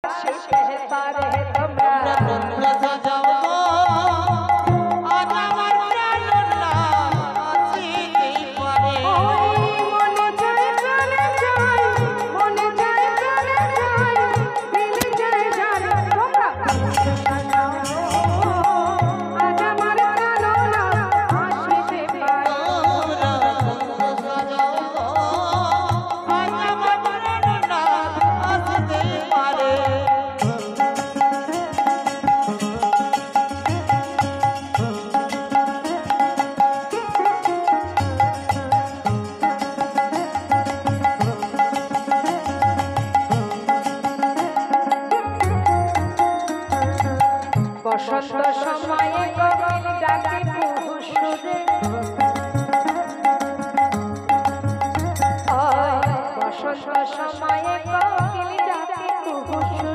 আসিতে পারে তোমরা সাজাও গো আজ আমার প্রাণনা আসিতে পারে মনে যায় প্রাণে যায় মনে যায় প্রাণে যায় মিলে যায় যার তোমরা সাজাও আজ আমার প্রাণনা আসিতে পারে সাজাও গো আজ আমার প্রাণনা আসিতে পারে বসন্ত সময়ে কোকিল ডাকে